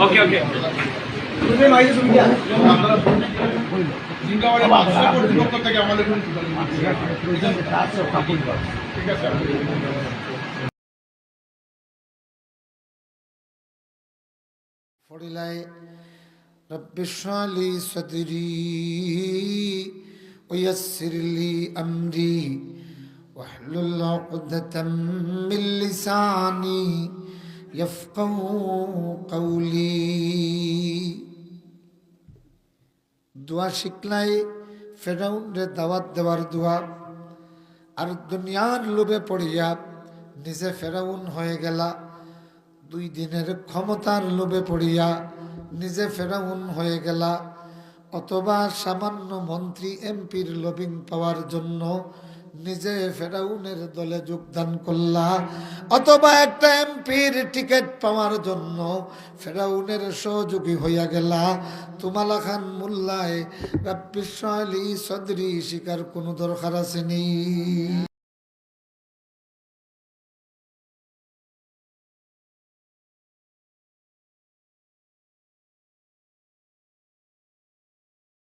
ওকে ওকে ফড়িলায় রব্বি ইশরাহ লি সাদরি ওয়া ইয়াসসির লি আমরি ওয়াহলুল উকদাতাম মিন লিসানি ইয়াফকাহু কওলি। দোয়া শিখলাই ফেরাউনরে দাওয়াত দেওয়ার দোয়া। আর দুনিয়ার লোভে পড়িয়া নিজে ফেরাউন হয়ে গেলা। 2 দিনের ক্ষমতার লোভে পড়িয়া নিজে ফেরাউন হয়ে গেলা, অথবা সামান্য মন্ত্রী এমপির লোভিং পাওয়ার জন্য নিজে ফেরাউনের দলে যোগদান করলা, অথবা একটা এমপির টিকিট পাওয়ার জন্য ফেরাউনের সহযোগী হইয়া গেলা। তুমালা খান মোল্লায় রব্বি ইশরাহ লি সদরি শিকার কোনো দরকার আছে নি?